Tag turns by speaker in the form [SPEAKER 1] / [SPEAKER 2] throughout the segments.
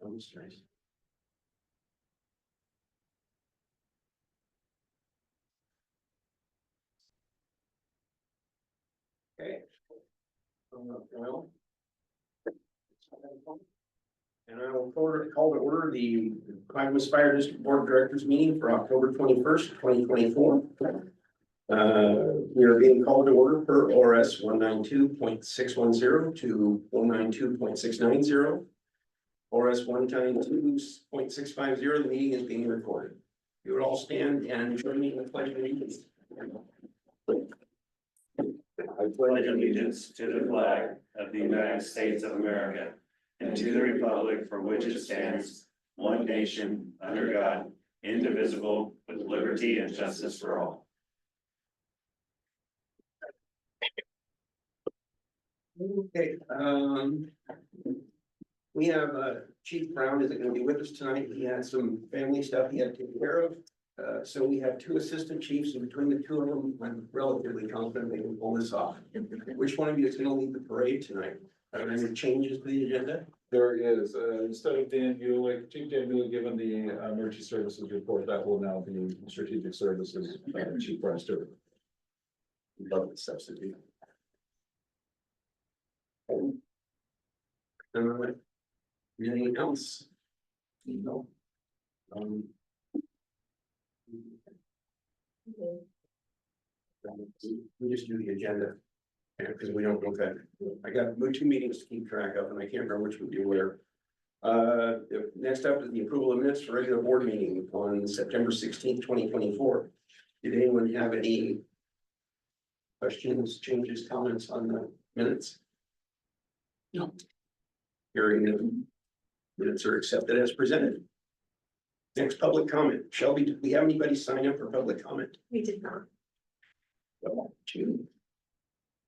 [SPEAKER 1] Okay. Well. And I will call to order the Clackamas Fire District Board of Directors meeting for October 21st, 2024. We are being called to order per ORS 192.610 to 192.690. ORS 192.650, the meeting is being recorded. You would all stand and join me in the pledge of allegiance.
[SPEAKER 2] I pledge allegiance to the flag of the United States of America and to the republic for which it stands, one nation, under God, indivisible, with liberty and justice for all.
[SPEAKER 1] Okay, we have Chief Brown isn't going to be with us tonight. He had some family stuff he had to take care of. So we have two assistant chiefs, and between the two of them, I'm relatively confident they can pull this off. Which one of you is going to lead the parade tonight? Are there any changes to the agenda?
[SPEAKER 3] There is, instead of Dan Mueller, Chief Dan Mueller given the emergency services report, that will now be strategic services, Chief Brian Stewart.
[SPEAKER 1] Love the substitute. Anything else? No. We just do the agenda. Because we don't know that. I got two meetings to keep track of, and I can't remember which would do where. Next up is the approval of minutes for regular board meeting on September 16th, 2024. Did anyone have any questions, changes, comments on the minutes? No. Hearing none. Minutes are accepted as presented. Next, public comment. Shelby, do we have anybody sign up for public comment?
[SPEAKER 4] We did not.
[SPEAKER 1] Well, two.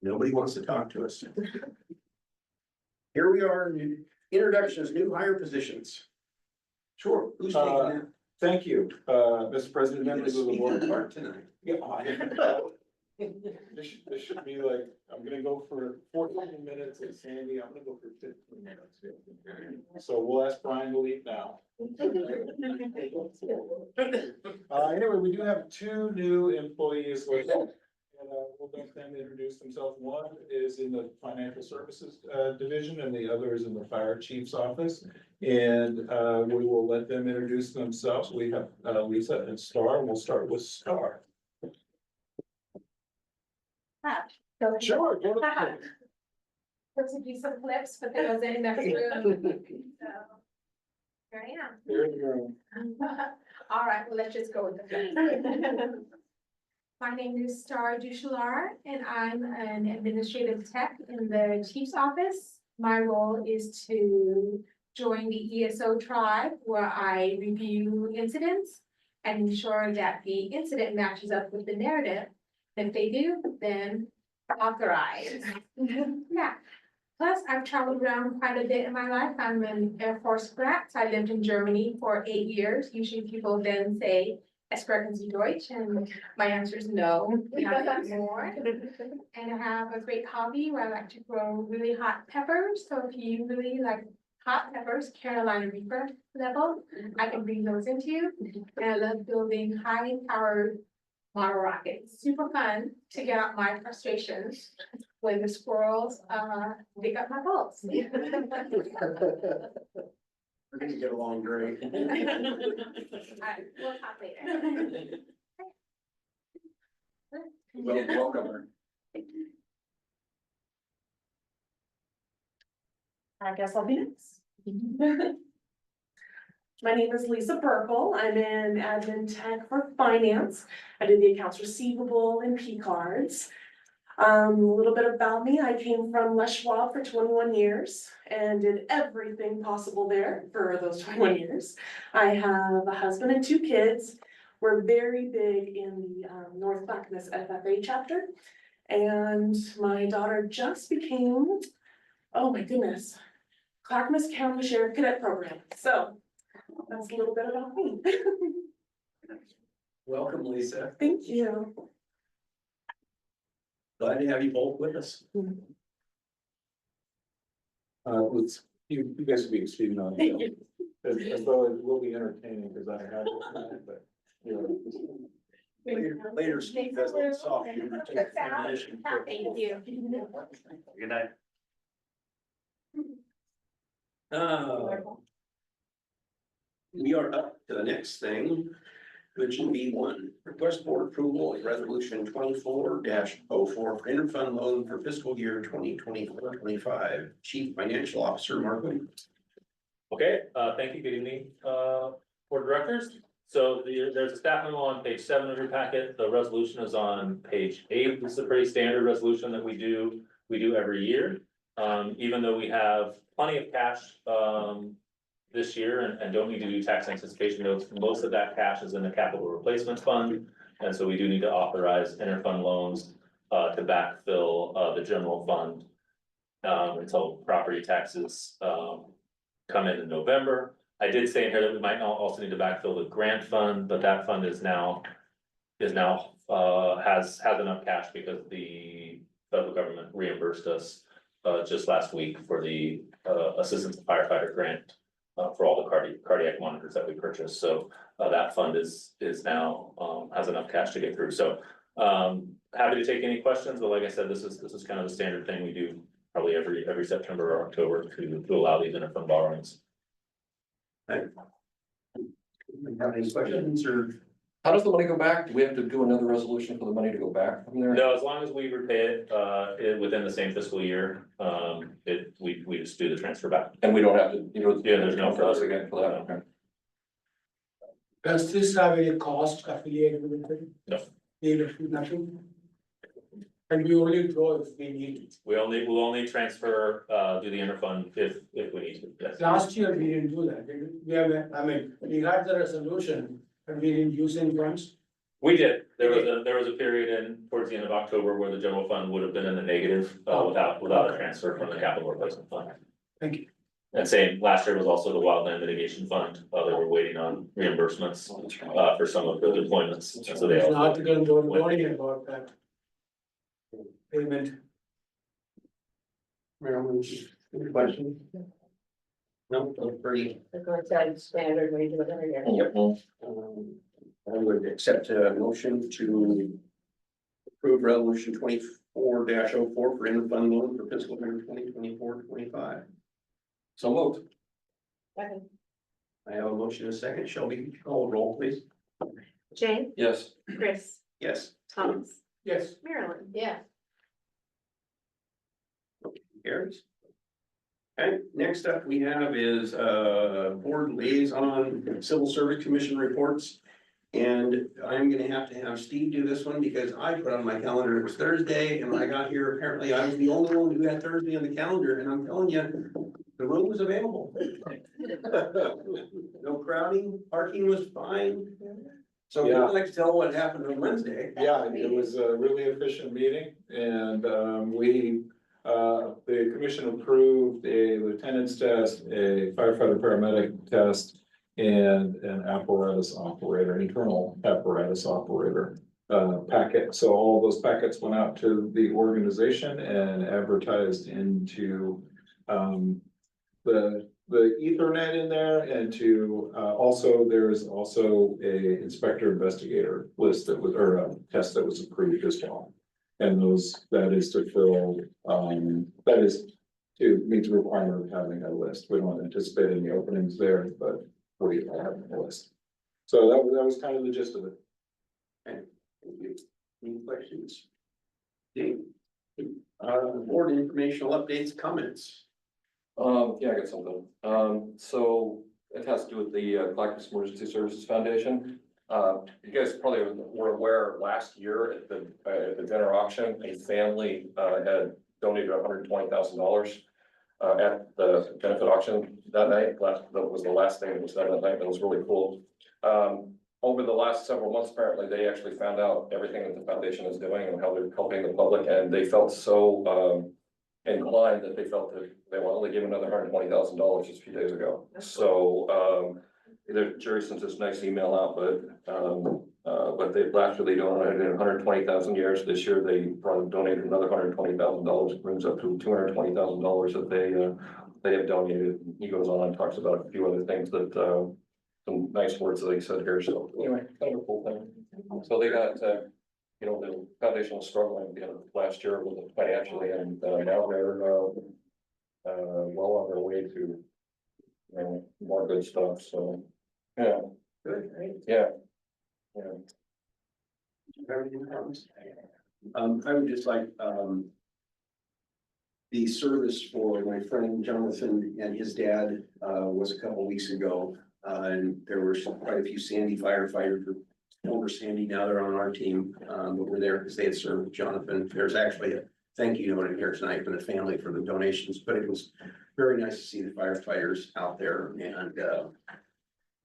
[SPEAKER 1] Nobody wants to talk to us. Here we are, introductions, new hire positions. Sure, who's taking that?
[SPEAKER 3] Thank you, Mr. President, members of the
[SPEAKER 1] You
[SPEAKER 3] board.
[SPEAKER 1] did part tonight.
[SPEAKER 3] Yeah, this should be like, I'm gonna go for 14 minutes, and Sandy, I'm gonna go for 15 minutes. So we'll ask Brian to leave now. Anyway, we do have two new employees with us. And we'll let them introduce themselves. One is in the financial services division, and the other is in the fire chief's office. And we will let them introduce themselves. We have Lisa and Star. We'll start with Star. Sure. Go ahead.
[SPEAKER 4] There's a piece of clips, but there was in next room. So here I am.
[SPEAKER 3] There you go.
[SPEAKER 4] All right, well, let's just go with the thing. My name is Star Dushalar, and I'm an administrative tech in the chief's office. My role is to join the ESO tribe, where I review incidents and ensure that the incident matches up with the narrative. If they do, then authorize. Yeah. Plus, I've traveled around quite a bit in my life. I'm an Air Force brat. I lived in Germany for 8 years. Usually people then say, "Sprechen Sie Deutsch?" And my answer is no, not anymore. And I have a great hobby where I like to grow really hot peppers. So if you really like hot peppers, Carolina Reaper level, I can bring those into you. And I love building high-powered model rockets. Super fun to get out my frustrations when the squirrels dig up my balls.
[SPEAKER 1] We're gonna get along great.
[SPEAKER 4] All right, we'll talk later.
[SPEAKER 1] Well, welcome.
[SPEAKER 5] I guess I'll be next. My name is Lisa Burkle. I'm in admin tech for finance. I do the accounts receivable and P cards. A little bit about me. I came from Les Schwab for 21 years and did everything possible there for those 21 years. I have a husband and 2 kids. We're very big in the North Clackamas FFA chapter. And my daughter just became, oh my goodness, Clackamas County Sheriff Cadet Program. So that's a little bit about me.
[SPEAKER 1] Welcome, Lisa.
[SPEAKER 5] Thank you.
[SPEAKER 1] Glad to have you both with us.
[SPEAKER 3] You guys will be excused on.
[SPEAKER 5] Thank you.
[SPEAKER 3] as though it will be entertaining, because I have it, but, you know.
[SPEAKER 1] Later, Steve has a soft.
[SPEAKER 4] Thank you.
[SPEAKER 2] Good night.
[SPEAKER 1] We are up to the next thing, which will be one, request board approval of resolution 24-04 for interfund loan for fiscal year 2024-25. Chief Financial Officer Mark Williams.
[SPEAKER 6] Okay, thank you, good evening, board directors. So there's a staff memo on page 7 of your packet, the resolution is on page 8, this is a pretty standard resolution that we do every year. Even though we have plenty of cash, this year and don't need to do tax anticipation notes, most of that cash is in the capital replacement fund. And so we do need to authorize interfund loans, to backfill, the general fund, until property taxes, come in November. I did say in here that we might not also need to backfill the grant fund, but that fund has enough cash because the federal government reimbursed us just last week for the assistance to firefighter grant for all the cardiac monitors that we purchased. So that fund is now has enough cash to get through. So happy to take any questions, but like I said, this is kind of the standard thing we do probably every September or October to allow these interfund borrowings.
[SPEAKER 1] Have any questions or?
[SPEAKER 7] How does the money go back? Do we have to do another resolution for the money to go back from there?
[SPEAKER 6] No, as long as we repay it within the same fiscal year, we just do the transfer back.
[SPEAKER 7] And we don't have to, you know.
[SPEAKER 6] Yeah, there's no
[SPEAKER 7] for us again for that, okay.
[SPEAKER 8] Does this have any cost affiliated with it?
[SPEAKER 6] No.
[SPEAKER 8] Nothing? And we only draw if we need it.
[SPEAKER 6] We'll only transfer, do the interfund if we need to, yes.
[SPEAKER 8] Last year, we didn't do that. We have, we had the resolution, but we didn't use any funds.
[SPEAKER 6] We did, there was a period towards the end of October where the general fund would have been in the negative, without a transfer from the capital replacement fund.
[SPEAKER 8] Thank you.
[SPEAKER 6] And same, last year was also the wildland mitigation fund, they were waiting on reimbursements, for some of the deployments, so they
[SPEAKER 8] There's an
[SPEAKER 6] also.
[SPEAKER 8] article warning about that. Payment.
[SPEAKER 1] Marilyn, any questions? No, pretty.
[SPEAKER 9] Standard, we do it every year.
[SPEAKER 7] Yep.
[SPEAKER 1] I would accept a motion to approve resolution 24-04 for interfund loan for fiscal year 2024-25.
[SPEAKER 7] So moved.
[SPEAKER 9] Second.
[SPEAKER 1] I have a motion and a second. Shelby, call roll, please.
[SPEAKER 5] Jane,
[SPEAKER 7] Yes.
[SPEAKER 5] Chris,
[SPEAKER 1] Yes.
[SPEAKER 5] Thomas,
[SPEAKER 8] Yes.
[SPEAKER 5] Marilyn.
[SPEAKER 9] Yeah.
[SPEAKER 1] Carries. Okay, next up we have is board liaison, civil service commission reports. And I'm gonna have Steve do this one because I put on my calendar, it was Thursday, and when I got here, apparently I was the only one who had Thursday on the calendar, and I'm telling you, the room was available. No crowding, parking was fine. So if
[SPEAKER 3] Yeah.
[SPEAKER 1] you'd like to tell what happened on Wednesday.
[SPEAKER 3] Yeah, it was a really efficient meeting and the commission approved a lieutenant's test, a firefighter paramedic test. And an apparatus operator, internal apparatus operator packet. So all those packets went out to the organization and advertised into the Ethernet in there and to there's also a inspector investigator list that was, or a test that was approved as well. And that is to fill, that is to meet the requirement of having a list. We don't anticipate any openings there, but we have a list. So that was kind of the gist of it.
[SPEAKER 1] Okay, thank you. Any questions? Dave? Board informational updates, comments.
[SPEAKER 7] Yeah, I got something. So it has to do with the Clackamas Emergency Services Foundation. You guys probably were aware last year at the dinner auction, a family had donated $120,000 at the benefit auction that night. That was the last thing that was done that night. That was really cool. Over the last several months, apparently, they actually found out everything that the foundation is doing and how they're helping the public, and they felt so inclined that they felt that they want to give another $120,000 just a few days ago. So the jury sent this nice email out, but they last year they donated 120,000 years. This year they probably donated another $120,000. It brings up to $220,000 that they have donated, he goes on and talks about a few other things that, some nice words that he said here, so anyway, kind of a cool thing. So they got, you know, the foundation was struggling, you know, last year with it financially, and now they're, well on their way to, you know, more good stuff, so, yeah,
[SPEAKER 1] Good, great.
[SPEAKER 7] yeah. Yeah.
[SPEAKER 1] I would just like, the service for my friend Jonathan and his dad, was a couple weeks ago. And there were quite a few Sandy firefighters, over Sandy, now they're on our team, but we're there because they had served with Jonathan. There's actually a thank you note in here tonight from the family for the donations, but it was very nice to see the firefighters out there, and,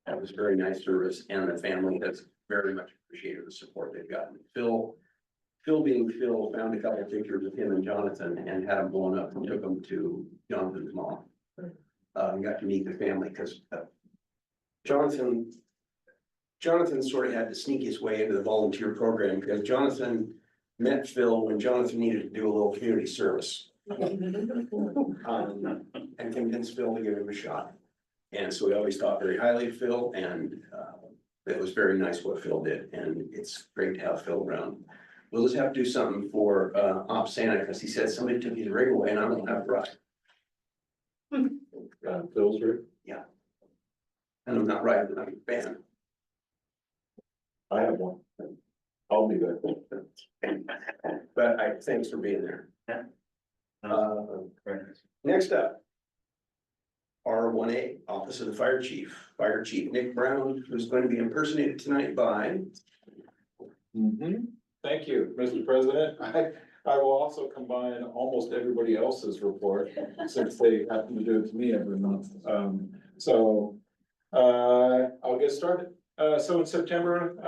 [SPEAKER 1] that was very nice service, and the family has very much appreciated the support they've gotten. Phil being Phil, found a couple of pictures of him and Jonathan and had them blown up and took them to Jonathan's mom. Got to meet the family because Jonathan sort of had to sneak his way into the volunteer program because Jonathan met Phil when Jonathan needed to do a little community service. And convinced Phil to give him a shot. And so we always thought very highly of Phil, and it was very nice what Phil did, and it's great to have Phil around. We'll just have to do something for Op Santa, because he said somebody took his rig away and I don't have a ride.
[SPEAKER 3] Phil's rig.
[SPEAKER 1] And I'm not riding, I'm a fan.
[SPEAKER 3] I have one. I'll be there.
[SPEAKER 1] But thanks for being there. Next up. R1A, Office of the Fire Chief, Fire Chief Nick Brown, who's going to be impersonated tonight by.
[SPEAKER 3] Thank you, Mr. President. I will also combine almost everybody else's report since they happen to do it to me every month. I'll get started. So in September,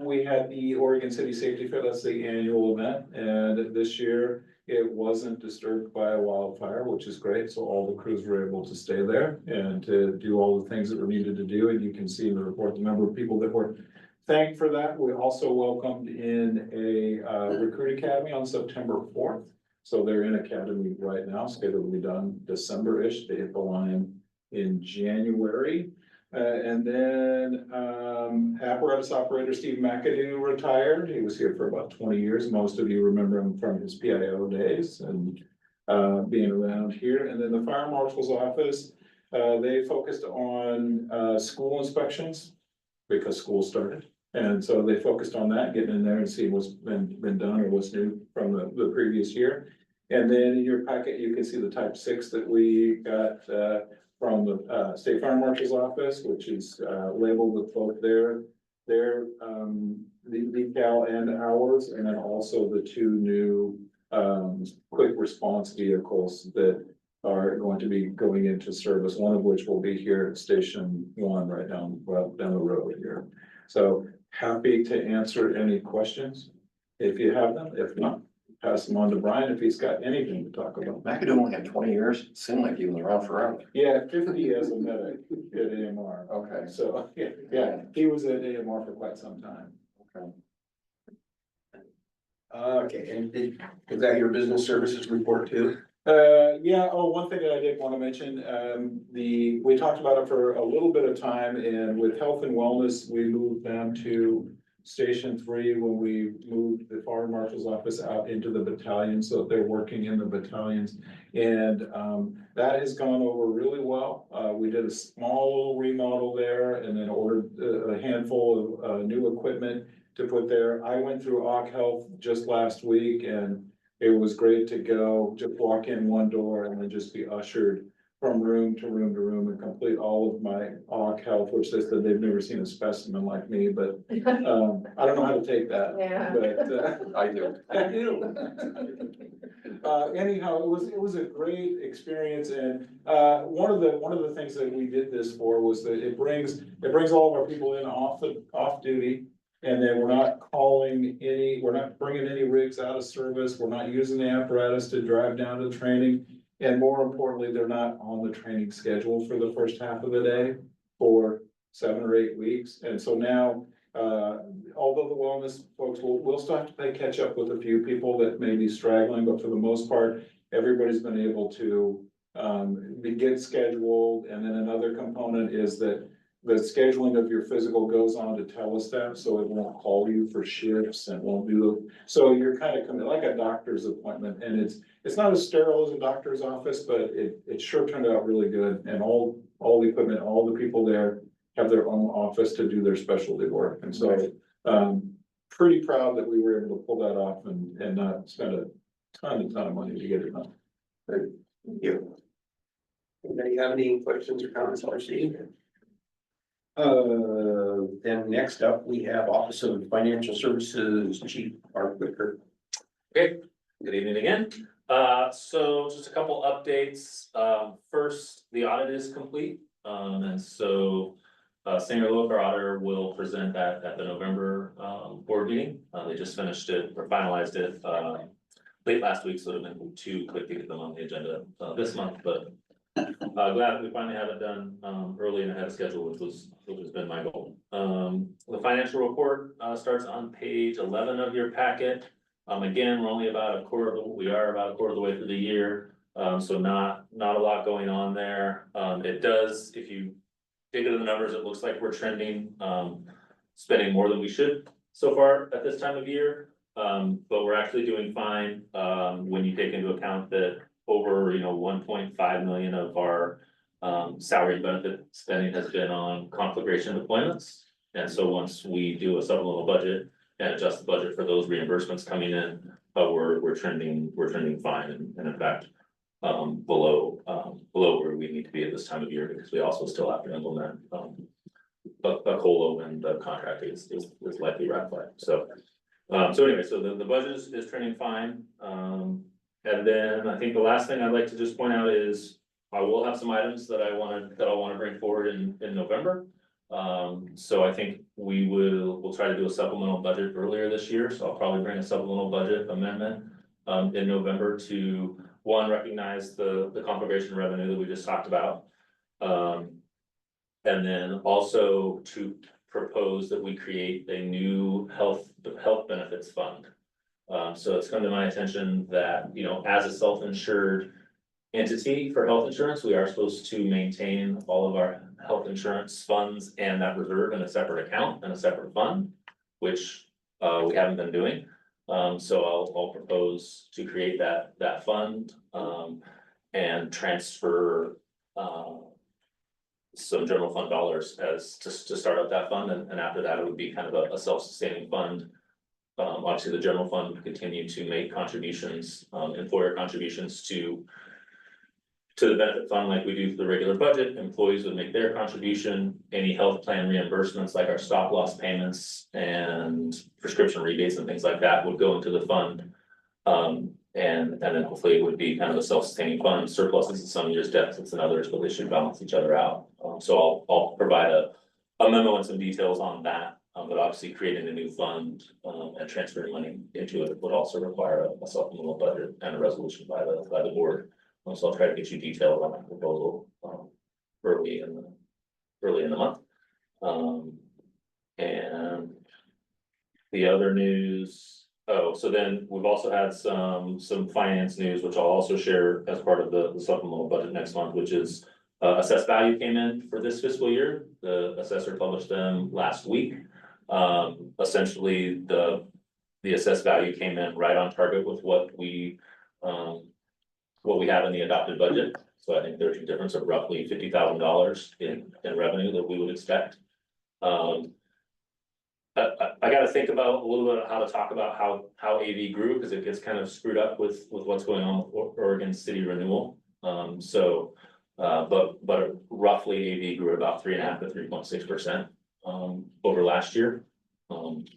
[SPEAKER 3] we had the Oregon City Safety Fair, that's the annual event, and this year it wasn't disturbed by a wildfire, which is great. So all the crews were able to stay there and to do all the things that were needed to do. And you can see in the report the number of people that were thanked for that. We also welcomed in a recruit academy on September 4th. So they're in academy right now, scheduled to be done December-ish. They hit the line in January. And then apparatus operator Steve McAdoo retired. He was here for about 20 years. Most of you remember him from his PIO days and being around here. And then the fire marshal's office, they focused on school inspections because school started. And so they focused on that, getting in there and seeing what's been done or what's new from the previous year. And then in your packet, you can see the type 6 that we got from the State Fire Marshal's office, which is labeled with both their the decal and ours, and then also the 2 new quick response vehicles that are going to be going into service, one of which will be here at Station 1 right down the road here. So happy to answer any questions if you have them. If not, pass them on to Brian if he's got anything to talk about.
[SPEAKER 7] McAdoo only had 20 years, it seemed like he was around forever.
[SPEAKER 3] Yeah, 50 as a medic at AMR.
[SPEAKER 7] Okay.
[SPEAKER 3] So, yeah, he was at AMR for quite some time.
[SPEAKER 7] Okay.
[SPEAKER 1] Okay, and is that your business services report too?
[SPEAKER 3] Yeah, one thing that I did want to mention, we talked about it for a little bit of time, and with health and wellness, we moved them to Station 3 when we moved the fire marshal's office out into the battalion, so that they're working in the battalions. And that has gone over really well. We did a small little remodel there and then ordered a handful of new equipment to put there. I went through OC Health just last week, and it was great to go, just walk in one door and then just be ushered from room to room to room and complete all of my OC Health, which they said they've never seen a specimen like me, but I don't know how to take that.
[SPEAKER 9] Yeah.
[SPEAKER 3] But
[SPEAKER 7] I do.
[SPEAKER 3] I do. Anyhow, it was a great experience, and one of the things that we did this for was that it brings all of our people in off duty. And then we're not bringing any rigs out of service. We're not using the apparatus to drive down to training. And more importantly, they're not on the training schedule for the first half of the day for 7 or 8 weeks. And so now, although the wellness folks will still have to play catch up with a few people that may be straggling, but for the most part, everybody's been able to They get scheduled, and then another component is that the scheduling of your physical goes on to Telestat, so it won't call you for shifts and won't do, so you're kind of coming like a doctor's appointment, and it's not as sterile as a doctor's office, but it sure turned out really good, and all the equipment, all the people there have their own office to do their specialty work, and so, pretty proud that we were able to pull that off and not spend a ton of money to get it done.
[SPEAKER 1] Thank you. Anybody have any questions or comments on Steve? Then next up, we have Office of Financial Services Chief Art Wicker.
[SPEAKER 6] Okay, good evening again. So just a couple updates. First, the audit is complete. And so Sanger Loeb, our auditor, will present that at the November board meeting. They just finished it or finalized it late last week, so it would have been too quick to get them on the agenda this month, but glad that we finally have it done early and ahead of schedule, which has been my goal. The financial report starts on page 11 of your packet. Again, we're only about a quarter of the way through the year, so not a lot going on there. It does, if you dig into the numbers, it looks like we're trending, spending more than we should so far at this time of year. But we're actually doing fine when you take into account that over 1.5 million of our salary and benefit spending has been on conflagration deployments. And so once we do a supplemental budget and adjust the budget for those reimbursements coming in, we're trending fine, and in fact below where we need to be at this time of year, because we also still have to implement a COLA when the contract is likely ratified. So anyway, so the budget is trending fine. And then I think the last thing I'd like to just point out is I will have some items that I want to bring forward in November. So I think we'll try to do a supplemental budget earlier this year. So I'll probably bring a supplemental budget amendment in November to recognize the conflagration revenue that we just talked about. And then also to propose that we create a new health benefits fund. So it's come to my attention that, as a self-insured entity for health insurance, we are supposed to maintain all of our health insurance funds and that reserve in a separate account and a separate fund, which we haven't been doing. So I'll propose to create that fund and transfer some general fund dollars to start up that fund, and after that, it would be kind of a self-sustaining fund. Obviously, the general fund would continue to make contributions, employer contributions to the benefit fund like we do for the regular budget. Employees would make their contribution. Any health plan reimbursements like our stop loss payments and prescription rebates and things like that would go into the fund. And then hopefully it would be kind of a self-sustaining fund, surpluses in some years, deficits in others, but they should balance each other out. So I'll provide a memo and some details on that. But obviously creating a new fund and transferring money into it would also require a supplemental budget and a resolution by the board. So I'll try to get you detailed on that proposal early in the month. And the other news, so then we've also had some finance news, which I'll also share as part of the supplemental budget next month, which is assessed value came in for this fiscal year. The assessor published them last week. Essentially the assessed value came in right on target with what we have in the adopted budget. So I think there's a difference of roughly $50,000 in revenue that we would expect. I got to think about a little bit how to talk about how AV grew, because it gets kind of screwed up with what's going on with Oregon City renewal. But roughly AV grew about 3.5 to 3.6% over last year,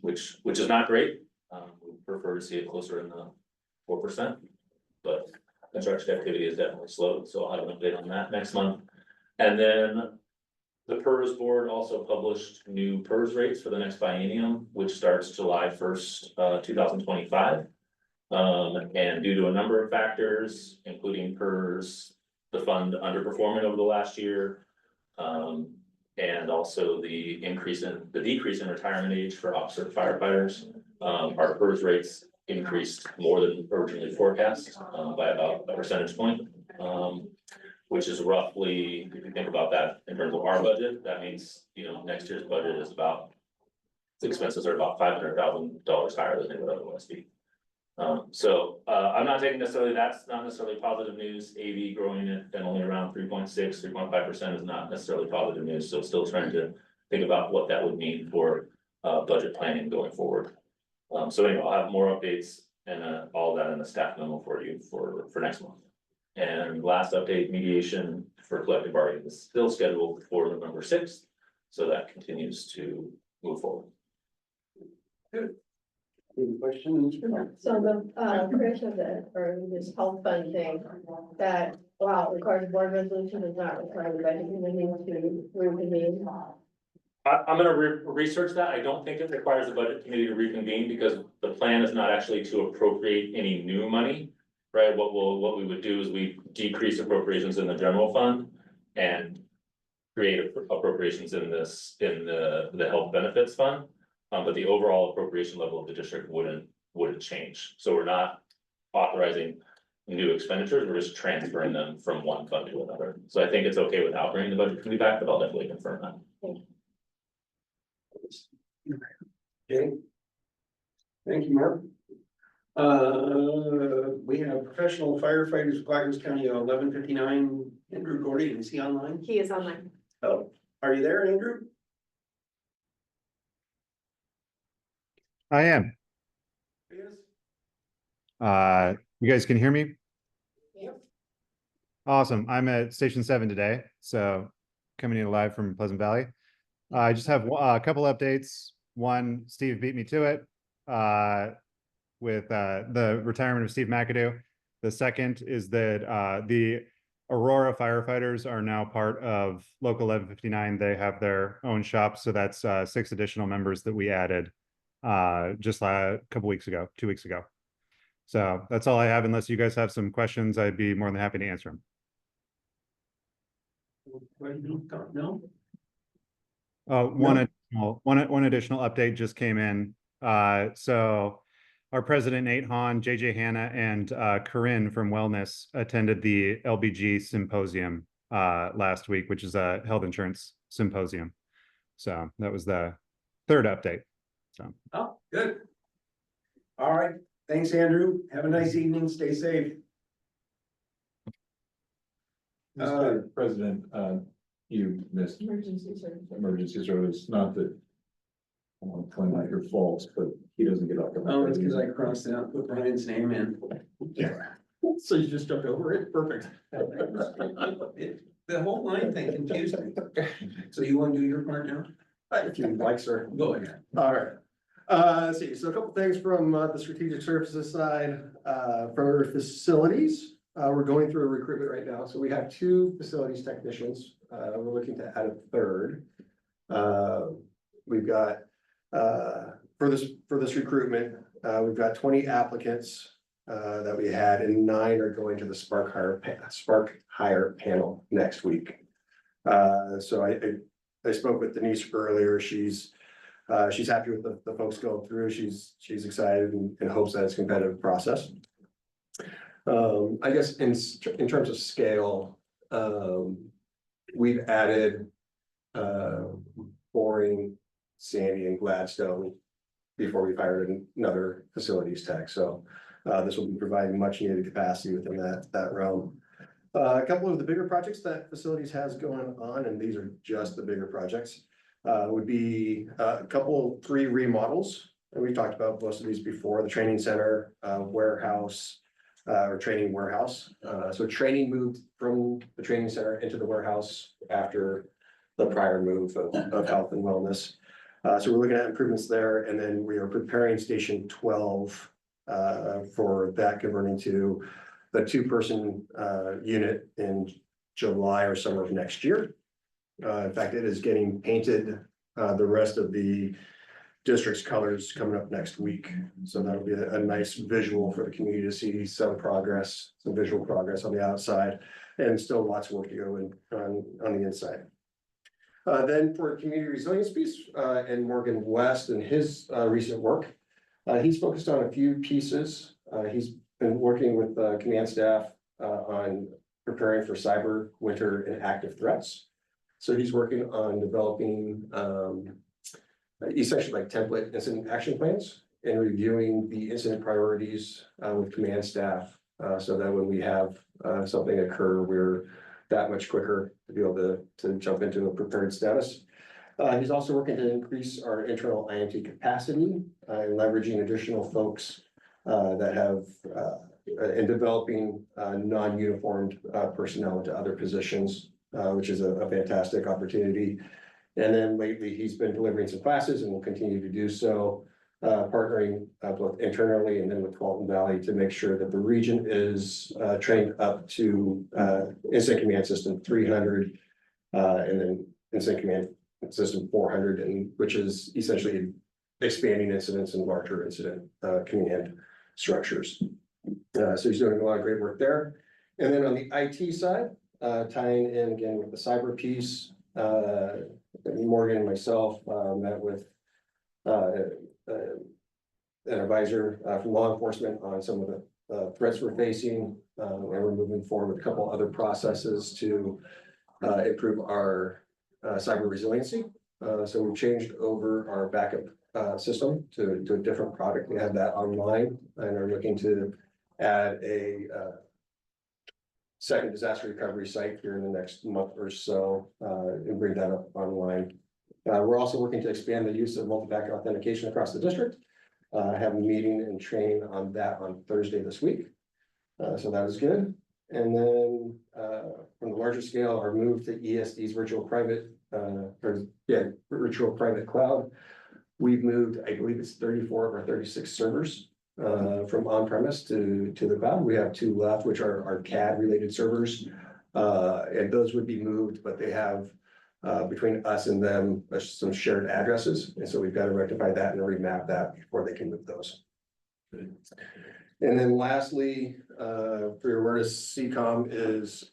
[SPEAKER 6] which is not great. We prefer to see it closer in the 4%, but construction activity is definitely slowed, so I'll have an update on that next month. And then the PERS board also published new PERS rates for the next biennium, which starts July 1st, 2025. And due to a number of factors, including PERS, the fund underperforming over the last year, and also the decrease in retirement age for officer firefighters, our PERS rates increased more than originally forecast by about a percentage point. which is roughly, if you think about that in terms of our budget, that means, next year's budget is about. The expenses are about $500,000 higher than they would otherwise be. I'm not taking necessarily, that's not necessarily positive news. AV growing at only around 3.6, 3.5% is not necessarily positive news, so still trying to think about what that would mean for budget planning going forward. So anyway, I'll have more updates and all that in the staff memo for you for next month. And last update, mediation for collective bargaining is still scheduled for November 6th, so that continues to move forward.
[SPEAKER 1] Any questions?
[SPEAKER 9] So the, creation of this health fund thing, that, wow, requires board resolution is not required by the committee to reconvene.
[SPEAKER 6] I'm gonna research that. I don't think it requires the budget committee to reconvene because the plan is not actually to appropriate any new money. Right, what we would do is we decrease appropriations in the general fund and create appropriations in the health benefits fund. But the overall appropriation level of the district wouldn't change. So we're not authorizing new expenditures, we're just transferring them from one fund to another. So I think it's okay without bringing the budget committee back, but I'll definitely confirm that.
[SPEAKER 1] Okay. Thank you, Mark. We have professional firefighters of Clackamas County, 1159, Andrew Gordy, is he online?
[SPEAKER 5] He is online.
[SPEAKER 1] Oh, are you there, Andrew?
[SPEAKER 10] I am.
[SPEAKER 1] Yes.
[SPEAKER 10] You guys can hear me?
[SPEAKER 1] Yep.
[SPEAKER 10] Awesome. I'm at Station 7 today, so coming in live from Pleasant Valley. I just have a couple updates. One, Steve beat me to it with the retirement of Steve McAdoo. The second is that the Aurora firefighters are now part of Local 1159. They have their own shop, so that's 6 additional members that we added just a couple weeks ago, 2 weeks ago. So that's all I have. Unless you guys have some questions, I'd be more than happy to answer them.
[SPEAKER 1] No?
[SPEAKER 10] One additional update just came in. So our president, Nate Hahn, JJ Hanna, and Corinne from Wellness attended the LBG symposium last week, which is a health insurance symposium. So that was the third update. So.
[SPEAKER 1] Oh, good. All right. Thanks, Andrew. Have a nice evening. Stay safe.
[SPEAKER 3] Mr. President, you missed
[SPEAKER 9] Emergency services.
[SPEAKER 3] emergency service, not that I want to claim out your faults, but he doesn't get up.
[SPEAKER 1] Oh, it's because I crossed out, put Brian's name in.
[SPEAKER 3] So you just jumped over it? Perfect.
[SPEAKER 1] The whole line thing confused me. So you want to do your part now?
[SPEAKER 11] If you'd like, sir.
[SPEAKER 1] Go ahead.
[SPEAKER 11] All right. Let's see, so a couple things from the strategic services side, for facilities. We're going through a recruitment right now, so we have 2 facilities technicians. We're looking to add a third. We've got, for this recruitment, we've got 20 applicants that we had, and 9 are going to the Spark Hire panel next week. So I spoke with Denise earlier. She's happy with the folks going through. She's excited and hopes that it's a competitive process. I guess in terms of scale, we've added Boring, Sandy, and Gladstone before we hired another facilities tech. So this will be providing much needed capacity within that realm. A couple of the bigger projects that facilities has going on, and these are just the bigger projects, would be a couple, 3 remodels. And we talked about most of these before: the training center, warehouse, or training warehouse. So training moved from the training center into the warehouse after the prior move of health and wellness. So we're looking at improvements there, and then we are preparing Station 12 for that, converting to the 2-person unit in July or summer of next year. In fact, it is getting painted, the rest of the district's colors coming up next week. So that'll be a nice visual for the community to see some visual progress on the outside, and still lots of work to go on the inside. Then for community resilience piece, and Morgan West and his recent work, he's focused on a few pieces. He's been working with command staff on preparing for cyber, winter, and active threats. So he's working on developing essentially like template incident action plans and reviewing the incident priorities with command staff. So that when we have something occur, we're that much quicker to be able to jump into a prepared status. He's also working to increase our internal IMT capacity and leveraging additional folks that have in developing non-uniformed personnel into other positions, which is a fantastic opportunity. And then lately, he's been delivering some classes and will continue to do so, partnering both internally and then with Walton Valley to make sure that the region is trained up to incident command system 300 and then incident command system 400, and which is essentially expanding incidents and larger incident command structures. So he's doing a lot of great work there. And then on the IT side, tying in again with the cyber piece, Morgan and myself met with an advisor from law enforcement on some of the threats we're facing. And we're moving forward with a couple other processes to improve our cyber resiliency. So we changed over our backup system to a different product. We have that online and are looking to add a second disaster recovery site here in the next month or so and bring that up online. We're also working to expand the use of multi-factor authentication across the district. Have a meeting and training on that on Thursday this week. So that is good. And then from the larger scale, our move to ESD's virtual private virtual private cloud. We've moved, I believe it's 34 of our 36 servers from on-premise to the cloud. We have 2 left, which are our CAD related servers. And those would be moved, but they have between us and them some shared addresses. And so we've got to rectify that and remap that before they can move those. And then lastly, for your awareness, CCOM is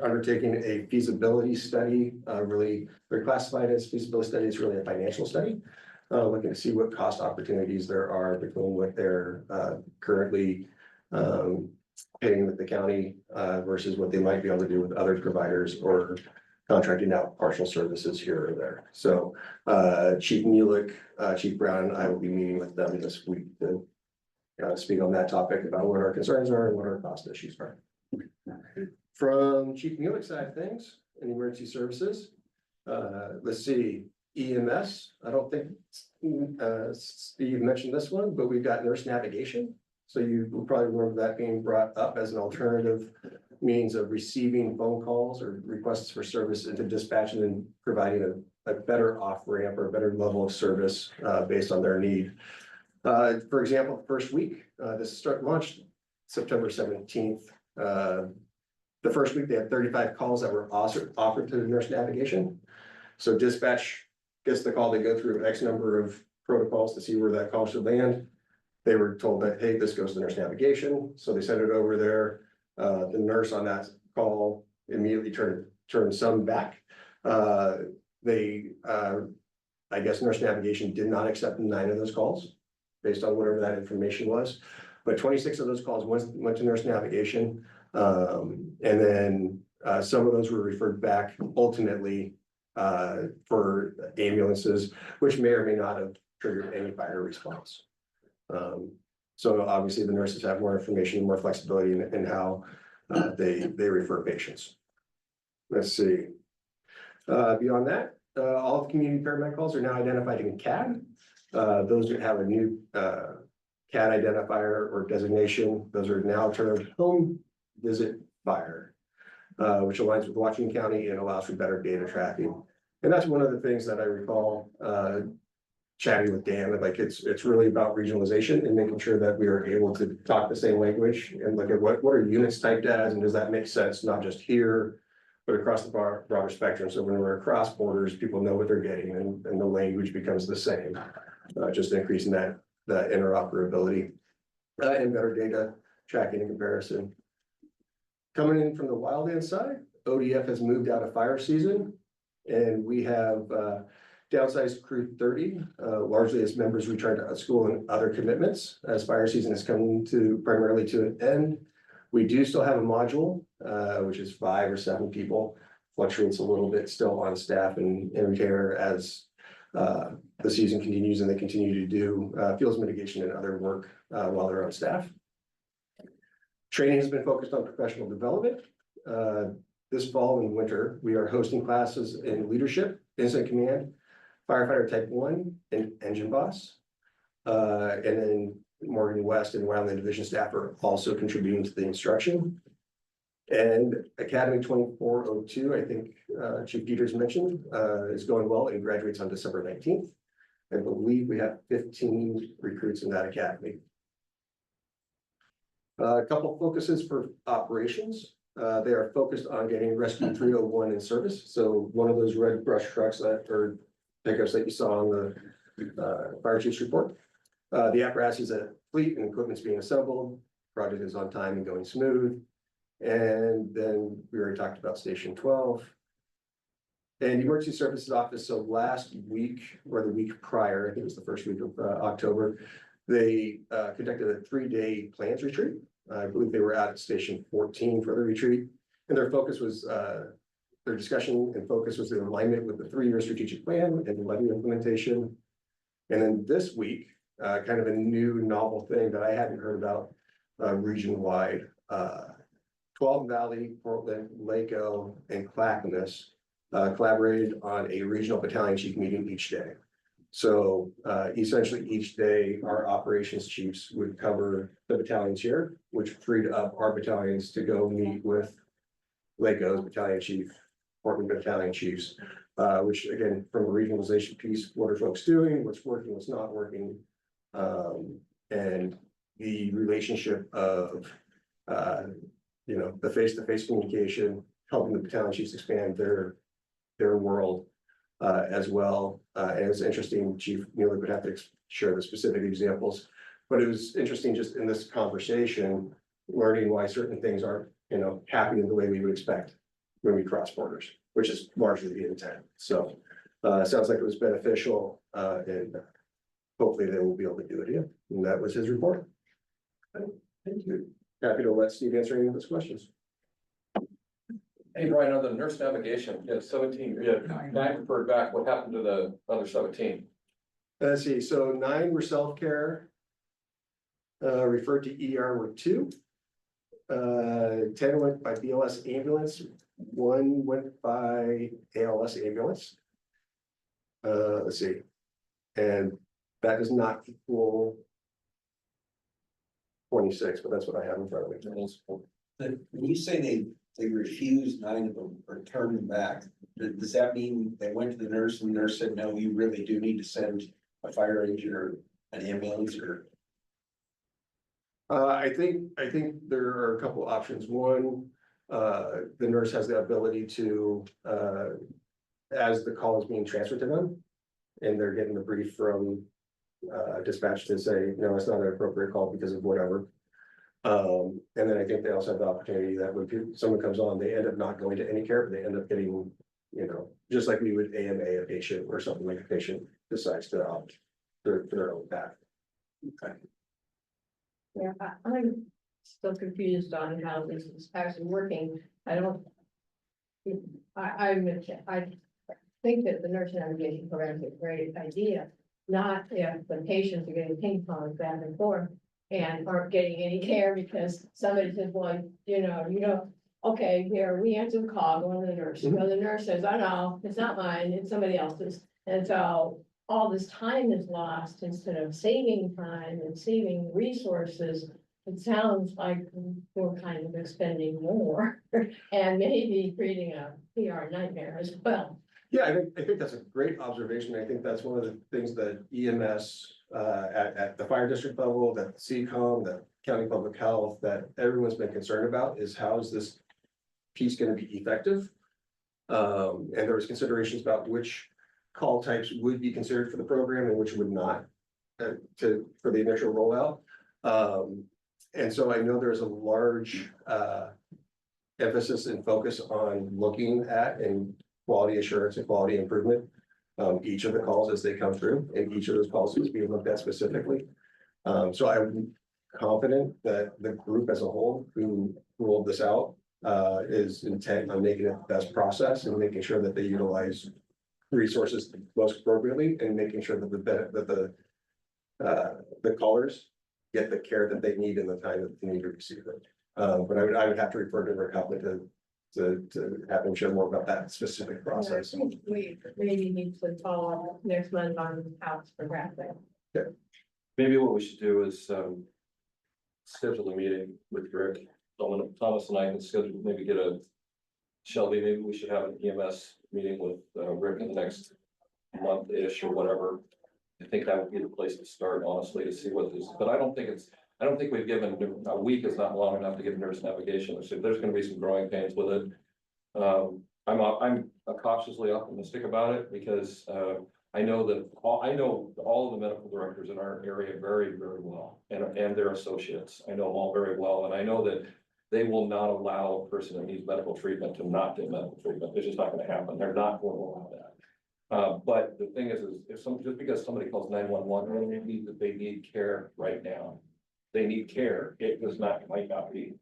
[SPEAKER 11] undertaking a feasibility study. Really, they're classified as feasibility study. It's really a financial study. Looking to see what cost opportunities there are between what they're currently paying with the county versus what they might be able to do with other providers or contracting out partial services here or there. So Chief Mueller, Chief Brown, and I will be meeting with them this week to speak on that topic about what our concerns are and what our cost issues are. From Chief Mueller's side of things, in emergency services, let's see, EMS, I don't think Steve mentioned this one, but we've got nurse navigation. So you will probably remember that being brought up as an alternative means of receiving phone calls or requests for service into dispatch and then providing a better off ramp or a better level of service based on their need. For example, the first week, this launched September 17th. The first week they had 35 calls that were offered to the nurse navigation. So dispatch gets the call, they go through X number of protocols to see where that call should land. They were told that, hey, this goes to nurse navigation. So they sent it over there. The nurse on that call immediately turned some back. I guess nurse navigation did not accept 9 of those calls based on whatever that information was. But 26 of those calls went to nurse navigation. And then some of those were referred back ultimately for ambulances, which may or may not have triggered any fire response. So obviously the nurses have more information, more flexibility in how they refer patients. Let's see. Beyond that, all of community paramedic calls are now identified in CAD. Those that have a new CAD identifier or designation, those are now termed home visit fire, which aligns with Washington County and allows for better data tracking. And that's one of the things that I recall chatting with Dan, like it's really about regionalization and making sure that we are able to talk the same language and look at what are units typed as, and does that make sense, not just here, but across the broader spectrum. So when we're across borders, people know what they're getting and the language becomes the same, just increasing that interoperability and better data tracking and comparison. Coming in from the wildland side, ODF has moved out of fire season, and we have downsized crew 30, largely as members return to school and other commitments as fire season is coming primarily to an end. We do still have a module, which is 5 or 7 people, fluctuates a little bit still on staff and in retainer as the season continues and they continue to do fuels mitigation and other work while they're on staff. Training has been focused on professional development. This fall and winter, we are hosting classes in leadership, incident command, firefighter type 1, and engine boss. And then Morgan West and Wyoming Division staff are also contributing to the instruction. And Academy 2402, I think Chief Peters mentioned, is going well and graduates on December 19th. I believe we have 15 recruits in that academy. A couple of focuses for operations. They are focused on getting Rescue 301 in service. So one of those red brush trucks or pickups that you saw on the fire chief's report. The apparatus is at fleet and equipment's being assembled. Project is on time and going smooth. And then we already talked about Station 12. And the Emergency Services Office, so last week or the week prior, I think it was the first week of October, they conducted a 3-day plans retreat. I believe they were out at Station 14 for the retreat. And their focus was, their discussion and focus was the alignment with the 3-year strategic plan and levy implementation. And then this week, kind of a new novel thing that I hadn't heard about region-wide. 12 Valley, Portland, Lako, and Clackamas collaborated on a regional battalion chief meeting each day. So essentially each day, our operations chiefs would cover the battalions here, which freed up our battalions to go meet with Lako's battalion chief, Portland battalion chiefs, which again, from a regionalization piece, what are folks doing, what's working, what's not working, and the relationship of the face-to-face communication, helping the battalion chiefs expand their world as well. And it was interesting, Chief Mueller would have to share the specific examples, but it was interesting just in this conversation, learning why certain things aren't, happening the way we would expect when we cross borders, which is largely the intent. So sounds like it was beneficial and hopefully they will be able to do it again. And that was his report. Thank you. Happy to let Steve answer any of those questions.
[SPEAKER 7] Hey, Brian, on the nurse navigation, you had 17, you had 9 referred back. What happened to the other 17?
[SPEAKER 11] Let's see, so 9 were self-care. Referred to ER were 2. 10 went by BLS ambulance. 1 went by ALS ambulance. Let's see. And that does not equal 26, but that's what I have in front of me.
[SPEAKER 1] When you say they refused 9 of them or turned them back, does that mean they went to the nurse and the nurse said, no, you really do need to send a fire engine or an ambulance or?
[SPEAKER 11] I think there are a couple of options. One, the nurse has the ability to, as the call is being transferred to them, and they're getting the brief from dispatch to say, no, it's not an appropriate call because of whatever. And then I think they also have the opportunity that when someone comes on, they end up not going to any care, but they end up getting, just like we would AMA a patient or something, like a patient decides to opt their own path. Okay.
[SPEAKER 9] Yeah, I'm still confused on how this is actually working. I think that the nurse navigation program is a great idea. Not if the patients are getting ping pong back and forth and aren't getting any care because somebody says, well, okay, here, we answer the call, go to the nurse. So the nurse says, oh no, it's not mine, it's somebody else's. And so all this time is lost instead of saving time and saving resources. It sounds like we're kind of expending more and maybe creating a PR nightmare as well.
[SPEAKER 11] Yeah, I think that's a great observation. I think that's one of the things that EMS at the fire district level, that CCOM, the county public health, that everyone's been concerned about is how is this piece going to be effective? And there was considerations about which call types would be considered for the program and which would not for the initial rollout. And so I know there's a large emphasis and focus on looking at and quality assurance and quality improvement. Each of the calls as they come through, and each of those calls is being looked at specifically. So confident that the group as a whole who rolled this out is intent on making it the best process and making sure that they utilize resources most appropriately and making sure that the callers get the care that they need in the time that they need to receive it. But I would have to refer to Rick Hopley to have him share more about that specific process.
[SPEAKER 9] I think we maybe need to follow up next month on how it's progressing.
[SPEAKER 7] Maybe what we should do is, schedule a meeting with Rick, Thomas and I can schedule, maybe get a. Shelby, maybe we should have an EMS meeting with, Rick in the next month-ish or whatever. I think that would be the place to start, honestly, to see what this, but I don't think we've given, a week is not long enough to give nurse navigation, so there's gonna be some growing pains with it. I'm cautiously optimistic about it because, I know all of the medical directors in our area very, very well, and their associates. I know them all very well, and I know that they will not allow a person that needs medical treatment to not get medical treatment. It's just not gonna happen. They're not going to allow that. But the thing is just because somebody calls 911, they need care right now. They need care. It might not be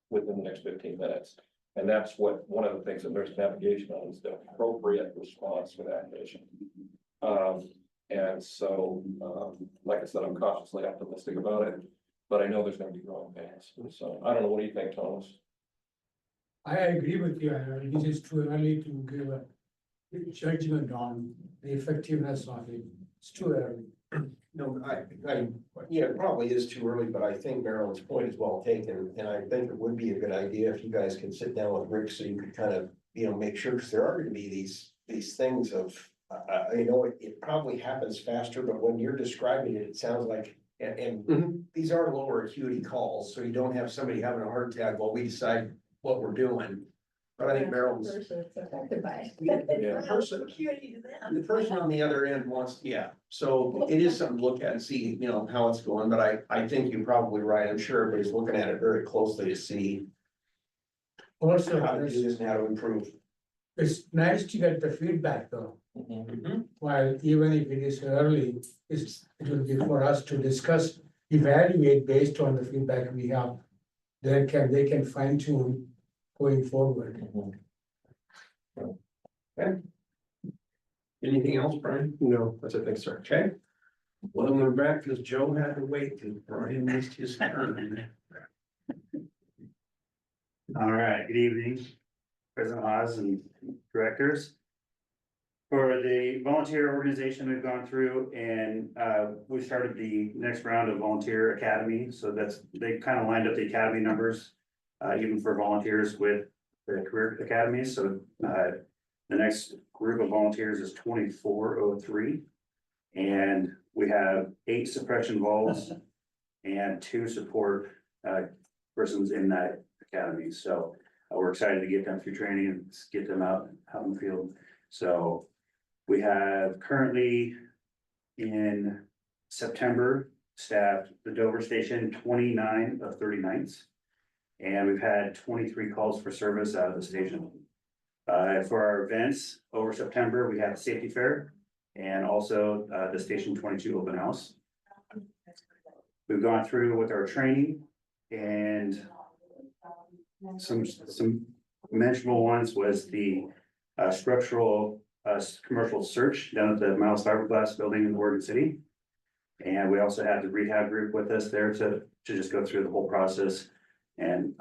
[SPEAKER 7] within the next 15 minutes. And that's one of the things that nurse navigation on is the appropriate response for that patient. And so, like I said, I'm cautiously optimistic about it, but I know there's gonna be growing pains. So I don't know, what do you think, Thomas?
[SPEAKER 8] I agree with you. This is too early to give a judgment on the effectiveness of it. It's too early.
[SPEAKER 1] No, yeah, it probably is too early, but I think Marilyn's point is well taken, and I think it would be a good idea if you guys can sit down with Rick so you could kind of, make sure, because there are gonna be these things of, it probably happens faster, but when you're describing it, it sounds like, and these are lower acuity calls, so you don't have somebody having a heart attack while we decide what we're doing. But I think Marilyn's.
[SPEAKER 9] Person that's affected by it.
[SPEAKER 1] The person on the other end wants, so it is something to look at and see, how it's going, but I think you're probably right. I'm sure everybody's looking at it very closely to see
[SPEAKER 8] Also,
[SPEAKER 1] how to do this and how to improve.
[SPEAKER 8] it's nice to get the feedback though. While even if it is early, it will be for us to discuss, evaluate based on the feedback we have. They can fine tune going forward.
[SPEAKER 1] Okay. Anything else, Brian?
[SPEAKER 11] No, that's it. Thanks, sir.
[SPEAKER 1] Okay. Well, we're back because Joe had to wait because Brian missed his turn.
[SPEAKER 2] All right, good evening, President Haas and directors. For the volunteer organization, we've gone through and we started the next round of volunteer academy. So they kind of lined up the academy numbers, even for volunteers with the career academies. So the next group of volunteers is 2403. And we have 8 suppression vols and 2 support persons in that academy. So we're excited to get them through training and get them out in the field. So we have currently in September staffed the Dover station 29 of 39s. And we've had 23 calls for service out of the station. For our events over September, we have Safety Fair and also the Station 22 open house. We've gone through with our training and some mentionable ones was the structural commercial search down at the Miles Fiberglass building in Oregon City. And we also had the rehab group with us there to just go through the whole process. And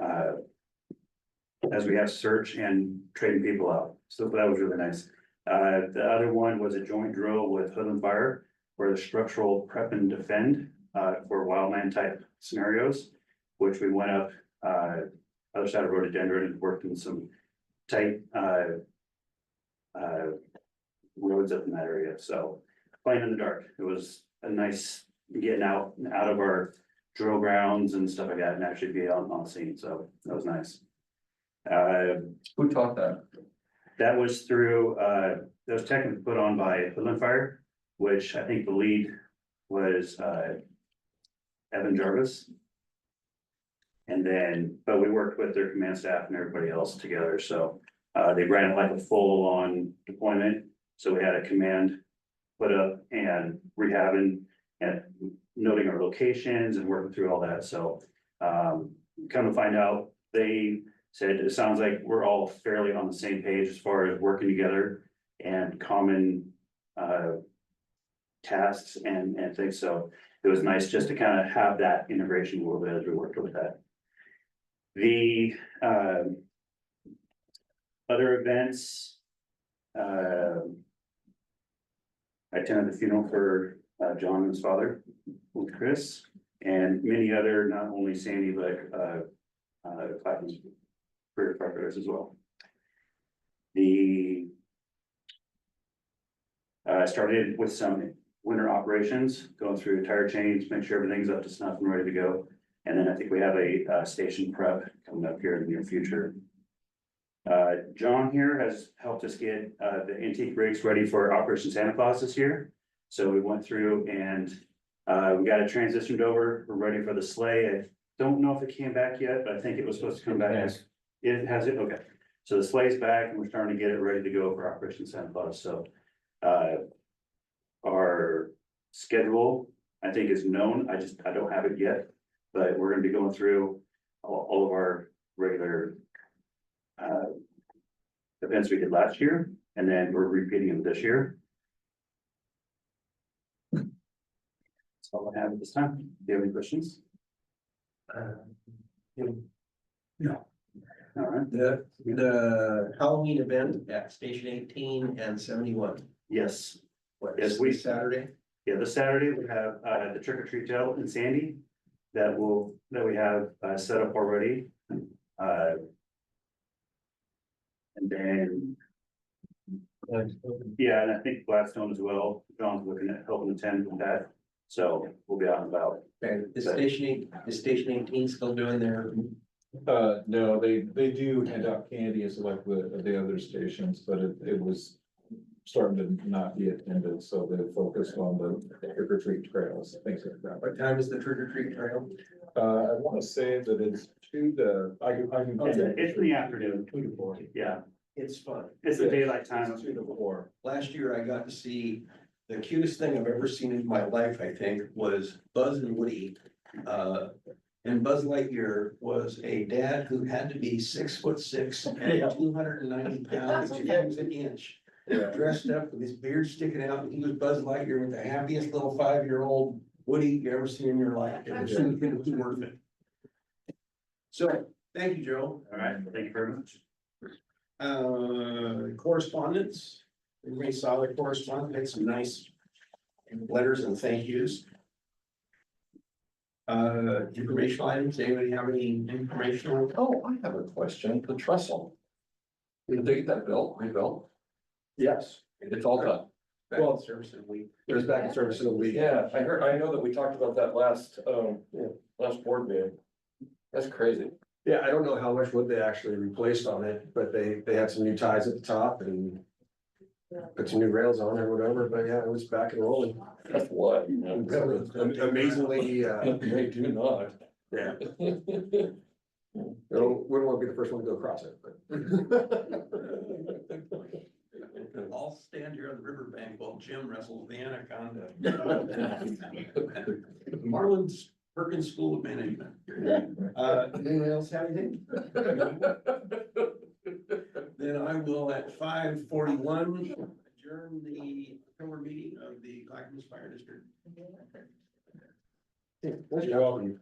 [SPEAKER 2] as we have search and trading people out. So that was really nice. The other one was a joint drill with Hoodland Fire for the structural prep and defend for wildland type scenarios, which we went up other side of rhododendron and worked in some tight roads up in that area. So playing in the dark, it was a nice getting out of our drill grounds and stuff like that and actually be on scene. So that was nice.
[SPEAKER 7] Who taught that?
[SPEAKER 2] That was through, that was technically put on by Hoodland Fire, which I think the lead was Evan Jarvis. And then, but we worked with their command staff and everybody else together. So they ran it like a full on deployment. So we had a command put up and rehabbing and noting our locations and working through all that, so. Come to find out, they said it sounds like we're all fairly on the same page as far as working together and common. Tasks and things, so it was nice just to kind of have that integration a little bit as we worked with that. The other events. I attended the funeral for John and his father with Chris and many other, not only Sandy, but Clackamas career firefighters as well. The started with some winter operations, going through tire change, make sure everything's up to snuff and ready to go. And then I think we have a station prep coming up here in the near future. John here has helped us get the antique rigs ready for Operation Santa Claus this year. So we went through and we got it transitioned over. We're ready for the sleigh. I don't know if it came back yet, but I think it was supposed to come back.
[SPEAKER 6] Yes.
[SPEAKER 2] It has it, okay. So the sleigh's back and we're starting to get it ready to go for Operation Santa Claus, so. Our schedule, I think, is known, I don't have it yet, but we're gonna be going through all of our regular. Events we did last year, and then we're repeating them this year. That's all I have at this time. Do you have any questions?
[SPEAKER 1] No.
[SPEAKER 2] All right,
[SPEAKER 12] The Halloween event at Station 18 and 71.
[SPEAKER 2] yes,
[SPEAKER 12] What
[SPEAKER 2] Yes,
[SPEAKER 12] is
[SPEAKER 2] we-
[SPEAKER 12] this Saturday?
[SPEAKER 2] yeah, this Saturday we have the trick or treat trail in Sandy. That we have set up already. And then. Yeah, and I think Gladstone as well, John's looking at helping attend with that, so we'll be out and about.
[SPEAKER 12] Okay, is Station 18 still doing their?
[SPEAKER 3] No, they do hand out candy as like the other stations, but it was starting to not be attended, so they focused on the trick or treat trails, things like that.
[SPEAKER 12] What time is the trick or treat trail?
[SPEAKER 3] I want to say that it's I can.
[SPEAKER 2] It's in the afternoon,
[SPEAKER 3] 2 to 4.
[SPEAKER 2] yeah,
[SPEAKER 12] It's fun.
[SPEAKER 2] it's a daylight time.
[SPEAKER 3] It's 2 to 4.
[SPEAKER 12] Last year I got to see the cutest thing I've ever seen in my life, I think, was Buzz and Woody. And Buzz Lightyear was a dad who had to be 6'6" and 290 pounds, and he was an inch. Dressed up with his beard sticking out, and he was Buzz Lightyear with the happiest little 5-year-old Woody you ever seen in your life. It was worth it. So, thank you, Joe.
[SPEAKER 2] All right, thank you very much.
[SPEAKER 12] Correspondence, everybody saw the correspondence, had some nice letters and thank yous. Informational items, anybody have any informational?
[SPEAKER 7] Oh, I have a question, the trestle. Did they get that built, rebuilt?
[SPEAKER 11] Yes,
[SPEAKER 7] It's all done.
[SPEAKER 12] Well, service and we.
[SPEAKER 11] it was back in service in a week.
[SPEAKER 7] Yeah, I know that we talked about that last board meeting. That's crazy.
[SPEAKER 11] Yeah, I don't know how much wood they actually replaced on it, but they had some new ties at the top and put some new rails on or whatever, but yeah, it was back and rolling.
[SPEAKER 7] That's what.
[SPEAKER 11] Amazingly,
[SPEAKER 7] They do not.
[SPEAKER 11] yeah, wouldn't want to be the first one to go across it, but.
[SPEAKER 12] I'll stand here on the riverbank while Jim wrestles the anaconda. Marlins Perkins School of Management. Anyone else have anything? Then I will at 5:41 adjourn the October meeting of the Clackamas Fire District.
[SPEAKER 11] You're welcome.